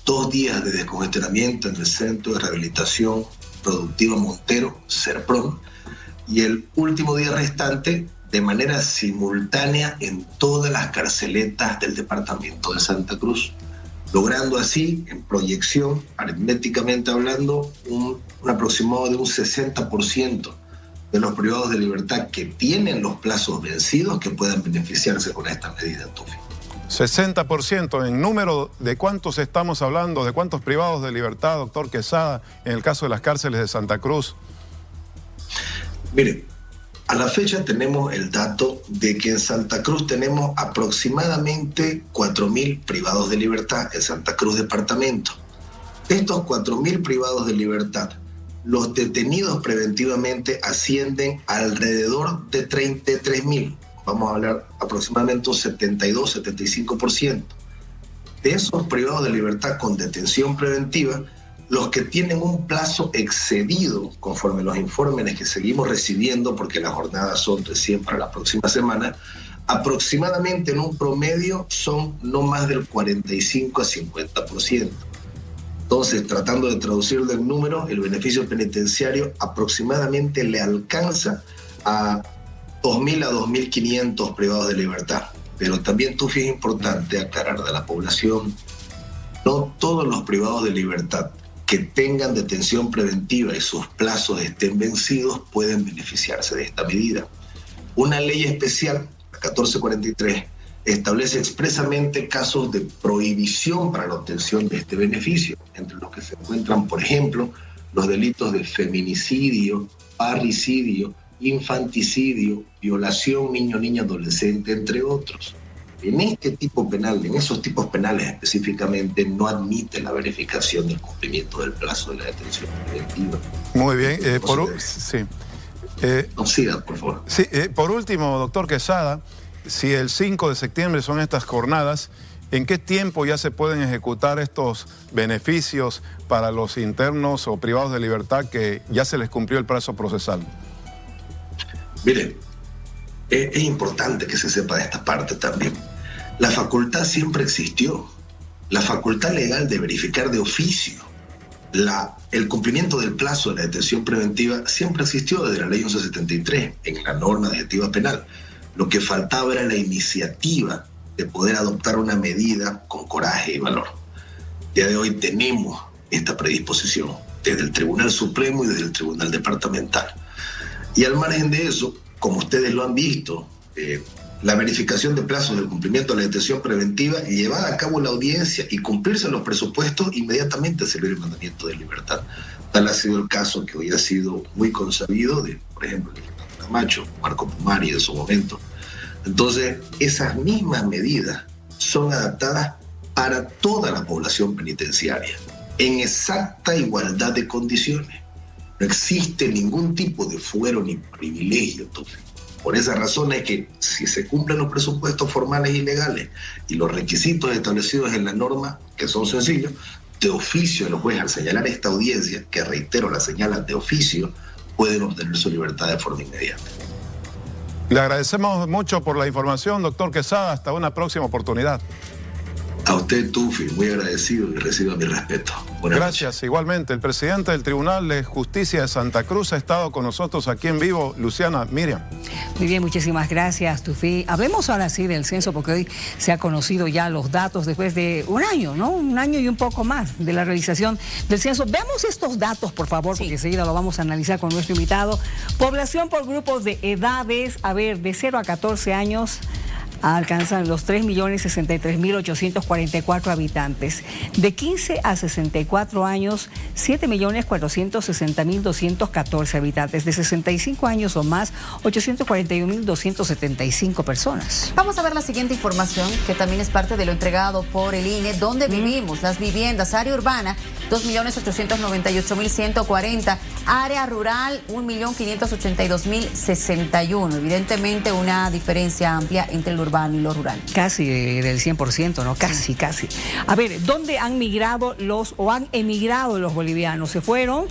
2 días de descongestionamiento en el Centro de Rehabilitación Productiva Montero, CERPROM, y el último día restante de manera simultánea en todas las carceletas del departamento de Santa Cruz, logrando así, en proyección, aritméticamente hablando, un aproximado de un 60% de los privados de libertad que tienen los plazos vencidos que puedan beneficiarse con esta medida, Tufi. 60%. ¿En número de cuántos estamos hablando? ¿De cuántos privados de libertad, doctor Quesada, en el caso de las cárceles de Santa Cruz? Mire, a la fecha tenemos el dato de que en Santa Cruz tenemos aproximadamente 4.000 privados de libertad en Santa Cruz departamento. De estos 4.000 privados de libertad, los detenidos preventivamente ascienden alrededor de 33.000. Vamos a hablar aproximadamente un 72-75%. De esos privados de libertad con detención preventiva, los que tienen un plazo excedido, conforme los informes que seguimos recibiendo, porque las jornadas son recién para la próxima semana, aproximadamente en un promedio son no más del 45 a 50%. Entonces, tratando de traducirlo en números, el beneficio penitenciario aproximadamente le alcanza a 2.000 a 2.500 privados de libertad. Pero también, Tufi, es importante aclarar a la población, no todos los privados de libertad que tengan detención preventiva y sus plazos estén vencidos pueden beneficiarse de esta medida. Una ley especial, la 1443, establece expresamente casos de prohibición para la obtención de este beneficio, entre los que se encuentran, por ejemplo, los delitos de feminicidio, parricidio, infanticidio, violación niño, niña, adolescente, entre otros. En este tipo penal, en esos tipos penales específicamente, no admite la verificación del cumplimiento del plazo de la detención preventiva. Muy bien. Siga, por favor. Sí, por último, doctor Quesada, si el 5 de septiembre son estas jornadas, ¿en qué tiempo ya se pueden ejecutar estos beneficios para los internos o privados de libertad que ya se les cumplió el plazo procesal? Mire, es importante que se sepa de esta parte también. La facultad siempre existió. La facultad legal de verificar de oficio el cumplimiento del plazo de la detención preventiva siempre existió desde la ley 1173 en la norma adjetiva penal. Lo que faltaba era la iniciativa de poder adoptar una medida con coraje y valor. El día de hoy tenemos esta predisposición desde el Tribunal Supremo y desde el Tribunal Departamental. Y al margen de eso, como ustedes lo han visto, la verificación de plazos del cumplimiento de la detención preventiva, llevar a cabo la audiencia y cumplirse los presupuestos, inmediatamente se le dio el mandamiento de libertad. Tal ha sido el caso que hoy ha sido muy consabido de, por ejemplo, el Fernando Camacho, Marco Pumari en su momento. Entonces, esas mismas medidas son adaptadas para toda la población penitenciaria, en exacta igualdad de condiciones. No existe ningún tipo de fuero ni privilegio. Por esa razón es que si se cumplen los presupuestos formales y legales y los requisitos establecidos en la norma, que son sencillos, de oficio al juez al señalar esta audiencia, que reitero, la señala de oficio, pueden obtener su libertad de forma inmediata. Le agradecemos mucho por la información, doctor Quesada. Hasta una próxima oportunidad. A usted, Tufi, muy agradecido y reciba mi respeto. Buenas Gracias, noches. igualmente. El presidente del Tribunal de Justicia de Santa Cruz ha estado con nosotros aquí en vivo, Luciana, Miriam. Muy bien, muchísimas gracias, Tufi. Hablemos ahora sí del censo, porque hoy se ha conocido ya los datos después de un año, ¿no? Un año y un poco más de la realización del censo. Veamos estos datos, por favor, porque enseguida lo vamos a analizar con nuestro invitado. Población por grupos de edades, a ver, de 0 a 14 años, alcanzan los 3.063.844 habitantes. De 15 a 64 años, 7.460.214 habitantes. De 65 años o más, 841.275 personas. Vamos a ver la siguiente información, que también es parte de lo entregado por el INE. ¿Dónde vivimos? Las viviendas, área urbana, 2.898.140. Área rural, 1.582.061. Evidentemente una diferencia amplia entre lo urbano y lo rural. Casi del 100%, ¿no? Casi, casi. A ver, ¿dónde han migrado o han emigrado los bolivianos? Se fueron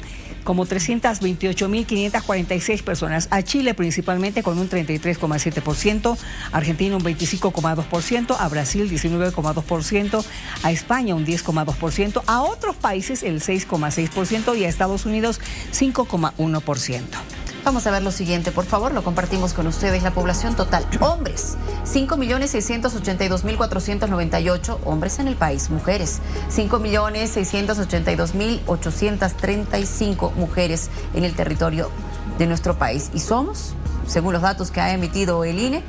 como 328.546 personas. A Chile principalmente con un 33,7%, a Argentina un 25,2%, a Brasil 19,2%, a España un 10,2%, a otros países el 6,6% y a Estados Unidos 5,1%. Vamos a ver lo siguiente, por favor, lo compartimos con ustedes. La población total, hombres, 5.682.498 hombres en el país. Mujeres, 5.682.835 mujeres en el territorio de nuestro país. Y somos, según los datos que ha emitido el INE,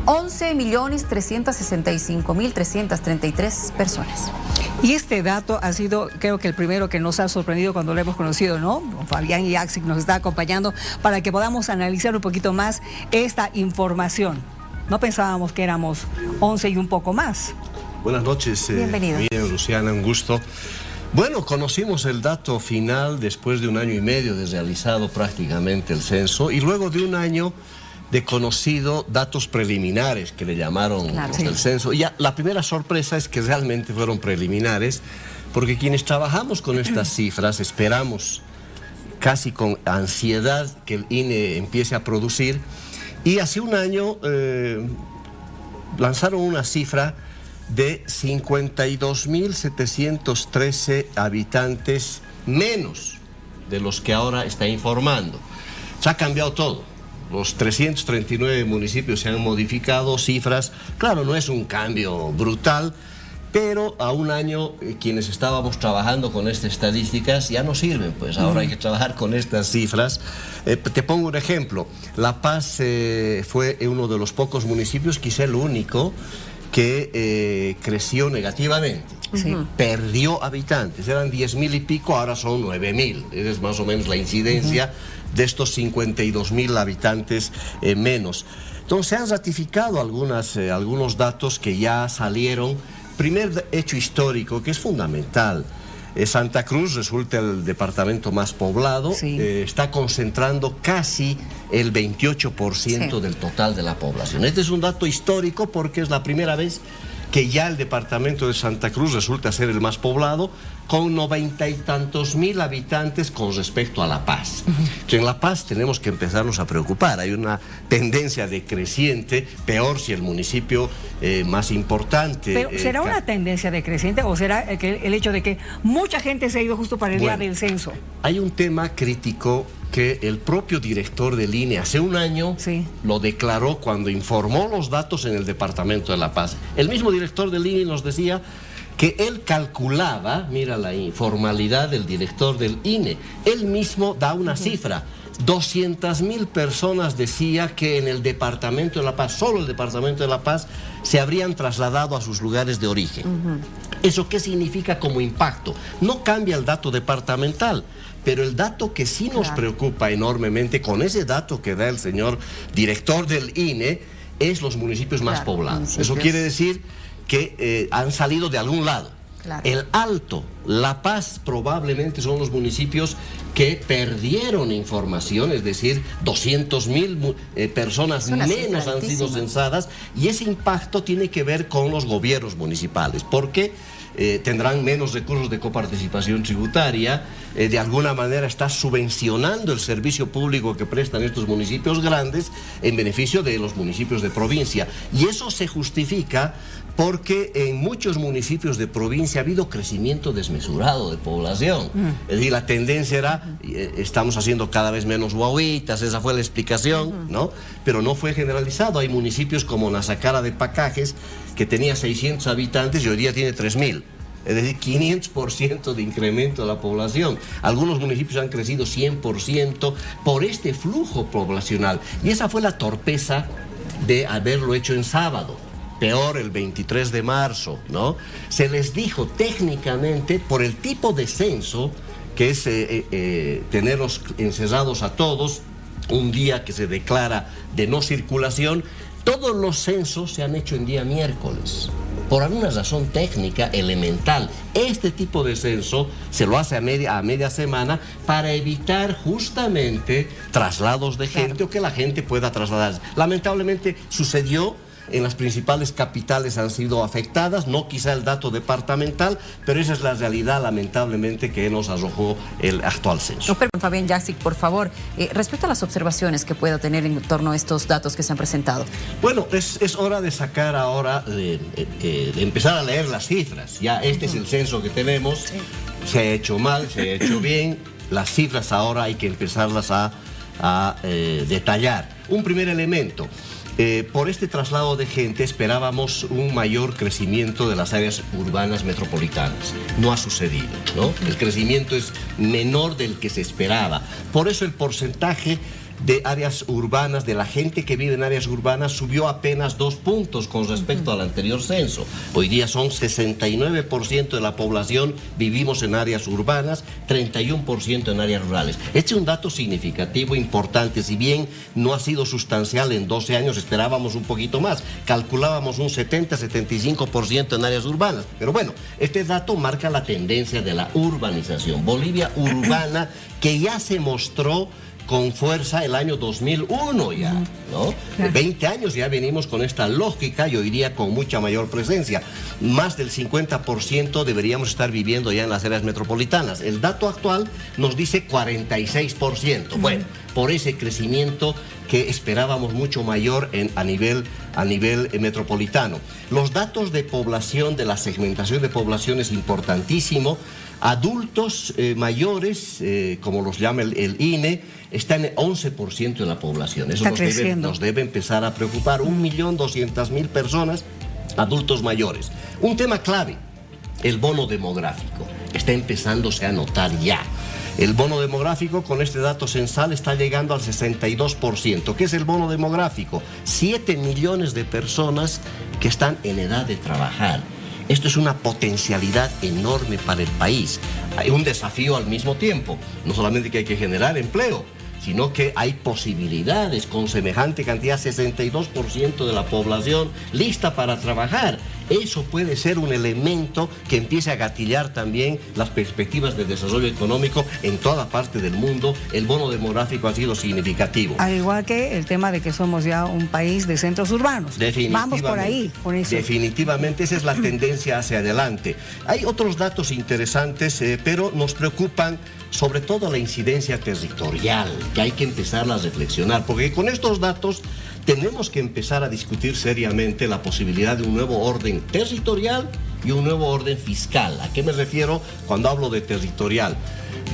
11.365.333 personas. Y este dato ha sido, creo que el primero que nos ha sorprendido cuando lo hemos conocido, ¿no? Fabián y Axik nos está acompañando para que podamos analizar un poquito más esta información. No pensábamos que éramos 11 y un poco más. Buenas noches. Bienvenido. Miriam, Luciana, un gusto. Bueno, conocimos el dato final después de un año y medio de realizado prácticamente el censo y luego de un año de conocido datos preliminares que le llamaron el censo. Y ya, la primera sorpresa es que realmente fueron preliminares, porque quienes trabajamos con estas cifras esperamos casi con ansiedad que el INE empiece a producir, y hace un año lanzaron una cifra de 52.713 habitantes menos de los que ahora está informando. Se ha cambiado todo. Los 339 municipios se han modificado, cifras. Claro, no es un cambio brutal, pero a un año quienes estábamos trabajando con estas estadísticas ya no sirven, pues ahora hay que trabajar con estas cifras. Te pongo un ejemplo. La Paz fue uno de los pocos municipios, quizá el único, que creció negativamente. Perdió habitantes, eran 10.000 y pico, ahora son 9.000. Esa es más o menos la incidencia de estos 52.000 habitantes menos. Entonces se han ratificado algunos datos que ya salieron. Primer hecho histórico que es fundamental. Santa Cruz resulta el departamento más poblado, está concentrando casi el 28% del total de la población. Este es un dato histórico porque es la primera vez que ya el departamento de Santa Cruz resulta ser el más poblado, con 90 y tantos mil habitantes con respecto a La Paz. En La Paz tenemos que empezarnos a preocupar. Hay una tendencia decreciente, peor si el municipio más importante... Pero ¿será una tendencia decreciente o será el hecho de que mucha gente se ha ido justo para el día del censo? Hay un tema crítico que el propio director del INE hace un año lo declaró cuando informó los datos en el departamento de La Paz. El mismo director del INE nos decía que él calculaba, mira la informalidad del director del INE, él mismo da una cifra, 200.000 personas decía que en el departamento de La Paz, solo el departamento de La Paz, se habrían trasladado a sus lugares de origen. ¿Eso qué significa como impacto? No cambia el dato departamental, pero el dato que sí nos preocupa enormemente con ese dato que da el señor director del INE es los municipios más poblados. Eso quiere decir que han salido de algún lado. Claro. El Alto, La Paz probablemente son los municipios que perdieron información, es decir, 200.000 personas menos han sido censadas, y ese impacto tiene que ver con los gobiernos municipales, porque tendrán menos recursos de coparticipación tributaria, de alguna manera está subvencionando el servicio público que prestan estos municipios grandes en beneficio de los municipios de provincia, y eso se justifica porque en muchos municipios de provincia ha habido crecimiento desmesurado de población. Es decir, la tendencia era, estamos haciendo cada vez menos guaguitas, esa fue la explicación, ¿no? Pero no fue generalizado. Hay municipios como Nazacara de Pacajes, que tenía 600 habitantes y hoy día tiene 3.000. Es decir, 500% de incremento de la población. Algunos municipios han crecido 100% por este flujo poblacional. Y esa fue la torpeza de haberlo hecho en sábado. Peor el 23 de marzo, ¿no? Se les dijo técnicamente, por el tipo de censo, que es tenerlos encerrados a todos, un día que se declara de no circulación, todos los censos se han hecho en día miércoles, por alguna razón técnica elemental. Este tipo de censo se lo hace a media semana para evitar justamente traslados de gente, o que la gente pueda trasladarse. Lamentablemente sucedió. En las principales capitales han sido afectadas, no quizá el dato departamental, pero esa es la realidad, lamentablemente, que nos arrojó el actual censo. Fabián Yaksic, por favor, respecto a las observaciones que pueda tener en torno a estos datos que se han presentado. Bueno, es hora de sacar ahora, de empezar a leer las cifras. Ya este es el censo que tenemos, se ha hecho mal, se ha hecho bien, las cifras ahora hay que empezarlas a detallar. Un primer elemento. Por este traslado de gente esperábamos un mayor crecimiento de las áreas urbanas metropolitanas. No ha sucedido, ¿no? El crecimiento es menor del que se esperaba. Por eso el porcentaje de áreas urbanas, de la gente que vive en áreas urbanas, subió apenas 2 puntos con respecto al anterior censo. Hoy día son 69% de la población vivimos en áreas urbanas, 31% en áreas rurales. Este es un dato significativo, importante. Si bien no ha sido sustancial en 12 años, esperábamos un poquito más. Calculábamos un 70-75% en áreas urbanas. Pero bueno, este dato marca la tendencia de la urbanización. Bolivia urbana, que ya se mostró con fuerza el año 2001 ya, ¿no? 20 años ya venimos con esta lógica, yo diría con mucha mayor presencia. Más del 50% deberíamos estar viviendo ya en las áreas metropolitanas. El dato actual nos dice 46%. Bueno, por ese crecimiento que esperábamos mucho mayor a nivel metropolitano. Los datos de población, de la segmentación de población es importantísimo. Adultos mayores, como los llama el INE, está en 11% de la población. Eso nos debe empezar a preocupar. 1.200.000 personas, adultos mayores. Un tema clave, el bono demográfico. Está empezándose a notar ya. El bono demográfico, con este dato censal, está llegando al 62%. ¿Qué es el bono demográfico? 7 millones de personas que están en edad de trabajar. Esto es una potencialidad enorme para el país. Hay un desafío al mismo tiempo. No solamente que hay que generar empleo, sino que hay posibilidades con semejante cantidad, 62% de la población lista para trabajar. Eso puede ser un elemento que empiece a gatillar también las perspectivas de desarrollo económico en toda parte del mundo. El bono demográfico ha sido significativo. Al igual que el tema de que somos ya un país de centros urbanos. Vamos por ahí, con eso. Definitivamente, esa es la tendencia hacia adelante. Hay otros datos interesantes, pero nos preocupan sobre todo la incidencia territorial, que hay que empezar a reflexionar, porque con estos datos tenemos que empezar a discutir seriamente la posibilidad de un nuevo orden territorial y un nuevo orden fiscal. ¿A qué me refiero cuando hablo de territorial?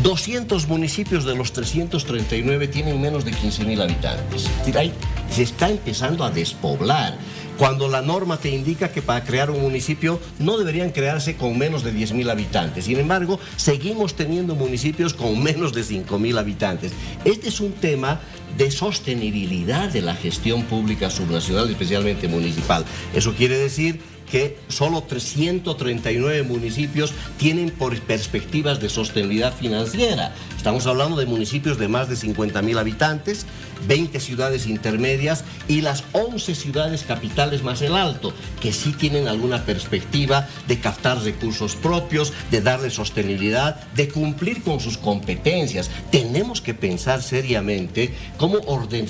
200 municipios de los 339 tienen menos de 15.000 habitantes. Ahí se está empezando a despoblar. Cuando la norma te indica que para crear un municipio no deberían crearse con menos de 10.000 habitantes. Sin embargo, seguimos teniendo municipios con menos de 5.000 habitantes. Este es un tema de sostenibilidad de la gestión pública subnacional, especialmente municipal. Eso quiere decir que solo 339 municipios tienen perspectivas de sostenibilidad financiera. Estamos hablando de municipios de más de 50.000 habitantes, 20 ciudades intermedias y las 11 ciudades capitales más el alto, que sí tienen alguna perspectiva de captar recursos propios, de darle sostenibilidad, de cumplir con sus competencias. Tenemos que pensar seriamente cómo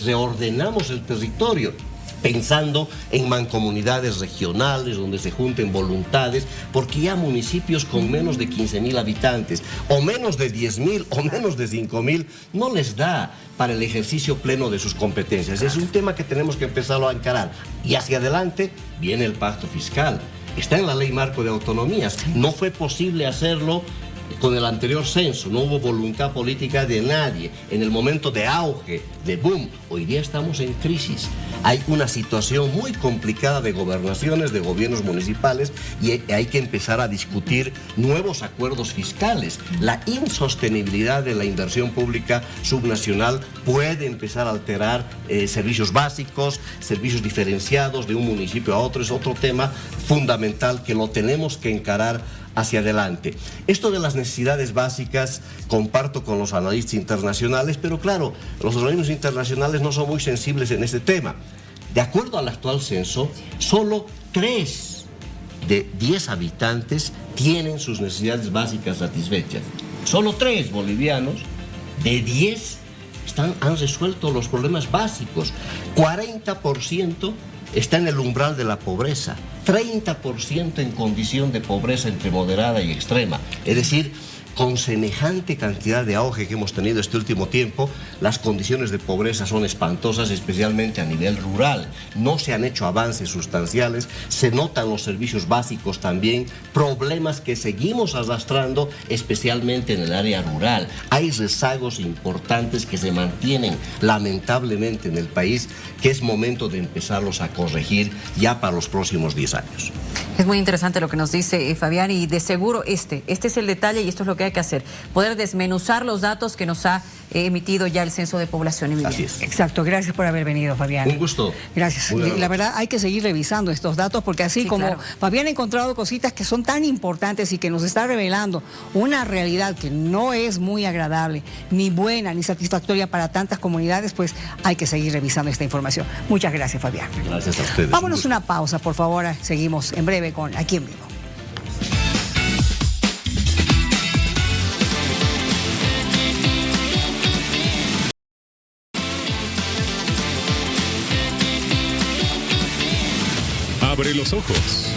reordenamos el territorio, pensando en mancomunidades regionales donde se junten voluntades, porque ya municipios con menos de 15.000 habitantes, o menos de 10.000, o menos de 5.000, no les da para el ejercicio pleno de sus competencias. Es un tema que tenemos que empezarlo a encarar. Y hacia adelante viene el pacto fiscal. Está en la ley marco de autonomías. No fue posible hacerlo con el anterior censo, no hubo voluntad política de nadie. En el momento de auge, de boom, hoy día estamos en crisis. Hay una situación muy complicada de gobernaciones, de gobiernos municipales, y hay que empezar a discutir nuevos acuerdos fiscales. La insostenibilidad de la inversión pública subnacional puede empezar a alterar servicios básicos, servicios diferenciados de un municipio a otro. Es otro tema fundamental que lo tenemos que encarar hacia adelante. Esto de las necesidades básicas comparto con los analistas internacionales, pero claro, los organismos internacionales no son muy sensibles en este tema. De acuerdo al actual censo, solo 3 de 10 habitantes tienen sus necesidades básicas satisfechas. Solo 3 bolivianos de 10 han resuelto los problemas básicos. 40% está en el umbral de la pobreza, 30% en condición de pobreza entre moderada y extrema. Es decir, con semejante cantidad de auge que hemos tenido este último tiempo, las condiciones de pobreza son espantosas, especialmente a nivel rural. No se han hecho avances sustanciales, se notan los servicios básicos también, problemas que seguimos arrastrando, especialmente en el área rural. Hay rezagos importantes que se mantienen lamentablemente en el país, que es momento de empezarlos a corregir ya para los próximos 10 años. Es muy interesante lo que nos dice Fabián, y de seguro este es el detalle, y esto es lo que hay que hacer, poder desmenuzar los datos que nos ha emitido ya el Censo de Población y Vivienda. Así es. Exacto, gracias por haber venido, Fabián. Un gusto. Gracias. La verdad, hay que seguir revisando estos datos, porque así sí, como claro, Fabián ha encontrado cositas que son tan importantes y que nos está revelando una realidad que no es muy agradable, ni buena, ni satisfactoria para tantas comunidades, pues hay que seguir revisando esta información. Muchas gracias, Fabián. Gracias a ustedes. Vámonos una pausa, por favor. Seguimos en breve con Aquí en Vivo. Abre los ojos.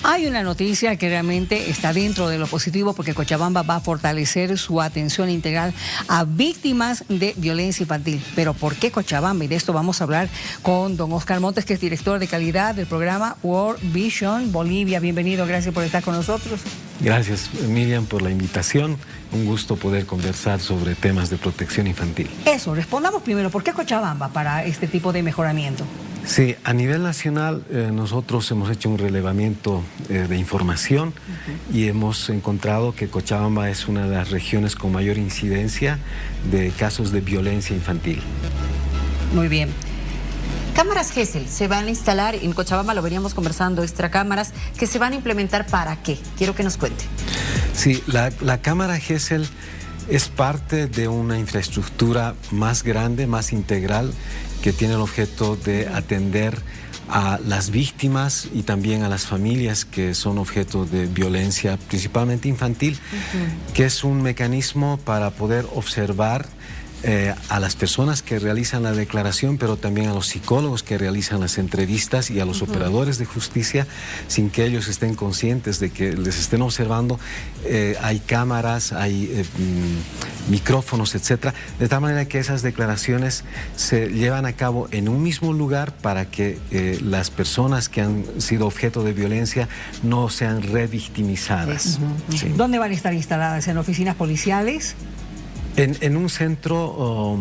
Hay una noticia que realmente está dentro de lo positivo, porque Cochabamba va a fortalecer su atención integral a víctimas de violencia infantil. Pero ¿por qué Cochabamba? Y de esto vamos a hablar con don Oscar Montes, que es director de calidad del programa World Vision Bolivia. Bienvenido, gracias por estar con nosotros. Gracias, Miriam, por la invitación. Un gusto poder conversar sobre temas de protección infantil. Eso, respondamos primero, ¿por qué Cochabamba para este tipo de mejoramiento? Sí, a nivel nacional nosotros hemos hecho un relevamiento de información y hemos encontrado que Cochabamba es una de las regiones con mayor incidencia de casos de violencia infantil. Muy bien. Cámaras Gesell se van a instalar en Cochabamba, lo veníamos conversando, extracámaras, que se van a implementar ¿para qué? Quiero que nos cuente. Sí, la cámara Gesell es parte de una infraestructura más grande, más integral, que tiene el objeto de atender a las víctimas y también a las familias que son objeto de violencia, principalmente infantil, que es un mecanismo para poder observar a las personas que realizan la declaración, pero también a los psicólogos que realizan las entrevistas y a los operadores de justicia, sin que ellos estén conscientes de que les estén observando. Hay cámaras, hay micrófonos, etcétera, de tal manera que esas declaraciones se llevan a cabo en un mismo lugar para que las personas que han sido objeto de violencia no sean revictimizadas. Sí. ¿Dónde van a estar instaladas? ¿En oficinas policiales? En un centro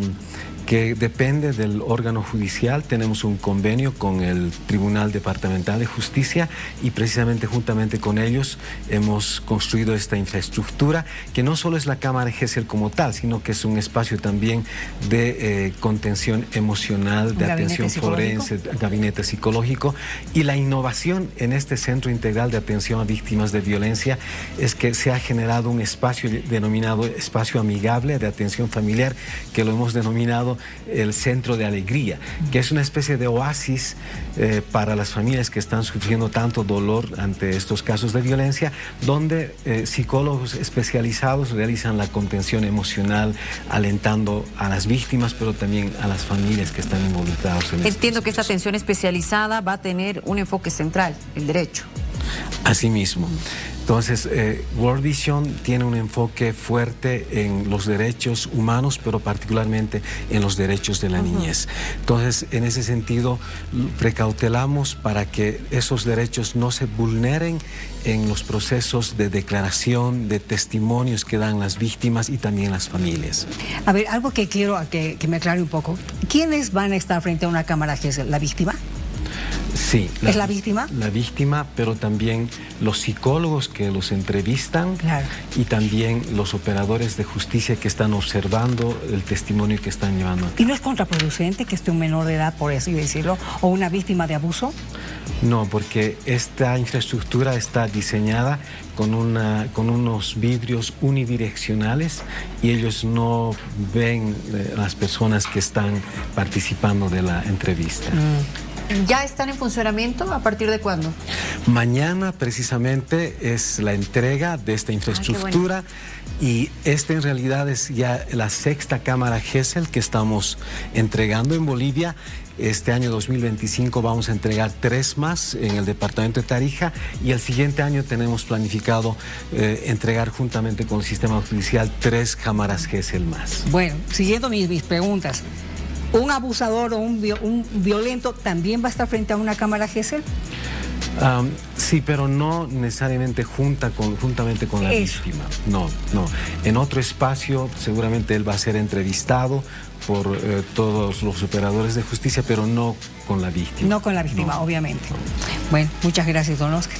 que depende del órgano judicial. Tenemos un convenio con el Tribunal Departamental de Justicia y precisamente juntamente con ellos hemos construido esta infraestructura que no solo es la cámara GESEL como tal, sino que es un espacio también de contención emocional, de atención forense, gabinete psicológico. Y la innovación en este Centro Integral de Atención a Víctimas de Violencia es que se ha generado un espacio denominado espacio amigable de atención familiar, que lo hemos denominado el Centro de Alegría, que es una especie de oasis para las familias que están sufriendo tanto dolor ante estos casos de violencia, donde psicólogos especializados realizan la contención emocional, alentando a las víctimas, pero también a las familias que están involucradas en Entiendo que esta atención especializada va a tener un enfoque central, el derecho. Asimismo. Entonces, World Vision tiene un enfoque fuerte en los derechos humanos, pero particularmente en los derechos de la niñez. Entonces, en ese sentido, precautelamos para que esos derechos no se vulneren en los procesos de declaración, de testimonios que dan las víctimas y también las familias. A ver, algo que quiero que me aclare un poco. ¿Quiénes van a estar frente a una cámara GESEL? ¿La víctima? Sí. ¿Es la víctima? La víctima, pero también los psicólogos que los entrevistan, claro, y también los operadores de justicia que están observando el testimonio que están llevando. ¿Y no es contraproducente que esté un menor de edad, por así decirlo, o una víctima de abuso? No, porque esta infraestructura está diseñada con unos vidrios unidireccionales y ellos no ven las personas que están participando de la entrevista. ¿Ya están en funcionamiento? ¿A partir de cuándo? Mañana precisamente es la entrega de esta infraestructura. Y esta en realidad es ya la 6ª cámara GESEL que estamos entregando en Bolivia. Este año 2025 vamos a entregar 3 más en el departamento de Tarija y el siguiente año tenemos planificado entregar juntamente con el sistema judicial 3 cámaras GESEL más. Bueno, siguiendo mis preguntas. ¿Un abusador o un violento también va a estar frente a una cámara GESEL? Sí, pero no necesariamente juntamente con la víctima. No. En otro espacio seguramente él va a ser entrevistado por todos los operadores de justicia, pero no con la víctima. No con la víctima, obviamente. Bueno, muchas gracias, don Oscar.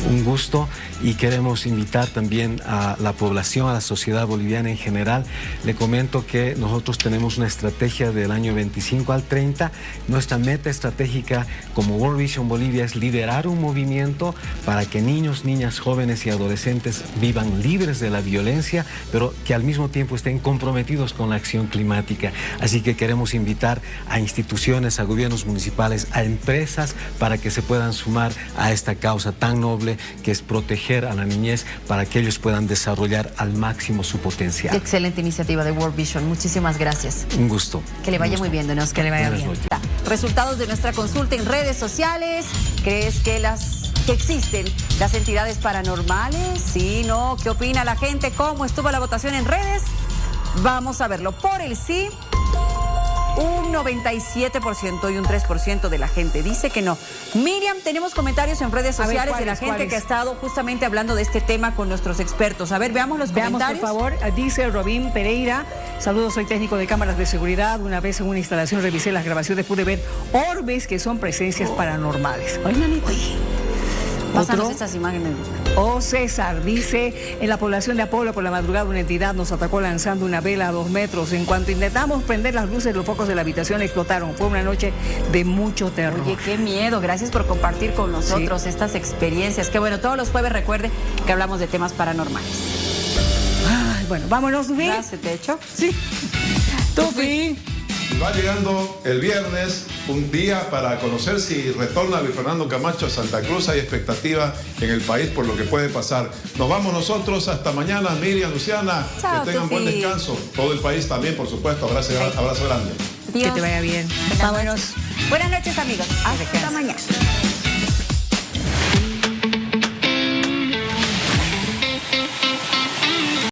Un gusto, y queremos invitar también a la población, a la sociedad boliviana en general. Le comento que nosotros tenemos una estrategia del año 25 al 30. Nuestra meta estratégica como World Vision Bolivia es liderar un movimiento para que niños, niñas, jóvenes y adolescentes vivan libres de la violencia, pero que al mismo tiempo estén comprometidos con la acción climática. Así que queremos invitar a instituciones, a gobiernos municipales, a empresas para que se puedan sumar a esta causa tan noble que es proteger a la niñez para que ellos puedan desarrollar al máximo su potencial. Excelente iniciativa de World Vision. Muchísimas gracias. Un gusto. Que le vaya muy bien, don Oscar. Que le vaya bien. Resultados de nuestra consulta en redes sociales. ¿Crees que existen las entidades paranormales? Sí, no. ¿Qué opina la gente? ¿Cómo estuvo la votación en redes? Vamos a verlo. Por el sí, un 97% y un 3% de la gente dice que no. Miriam, tenemos comentarios en redes sociales de la gente que ha estado justamente hablando de este tema con nuestros expertos. A ver, veamos los comentarios. Por favor. Dice Robín Pereira: saludos, soy técnico de cámaras de seguridad. Una vez en una instalación revisé las grabaciones, pude ver orbes que son presencias paranormales. Oye, manito. Pásanos estas imágenes. César dice: en la población de Apolo por la madrugada una entidad nos atacó lanzando una vela a 2 metros. En cuanto intentamos prender las luces, los focos de la habitación explotaron. Fue una noche de mucho terror. Oye, qué miedo. Gracias por compartir con nosotros estas experiencias. Qué bueno, todos los jueves recuerde que hablamos de temas paranormales. Ay, bueno, vámonos, Tufi. ¿Ya se te echó? Sí. Tufi. Va llegando el viernes, un día para conocer si retorna Luis Fernando Camacho a Santa Cruz. Hay expectativa en el país por lo que puede pasar. Nos vamos nosotros, hasta mañana. Miriam, Luciana, chao, que tengan buen descanso. Todo el país también, por supuesto. Abrazo grande. Adiós. Que te vaya bien. Vámonos. Buenas noches, amigos. Hasta mañana.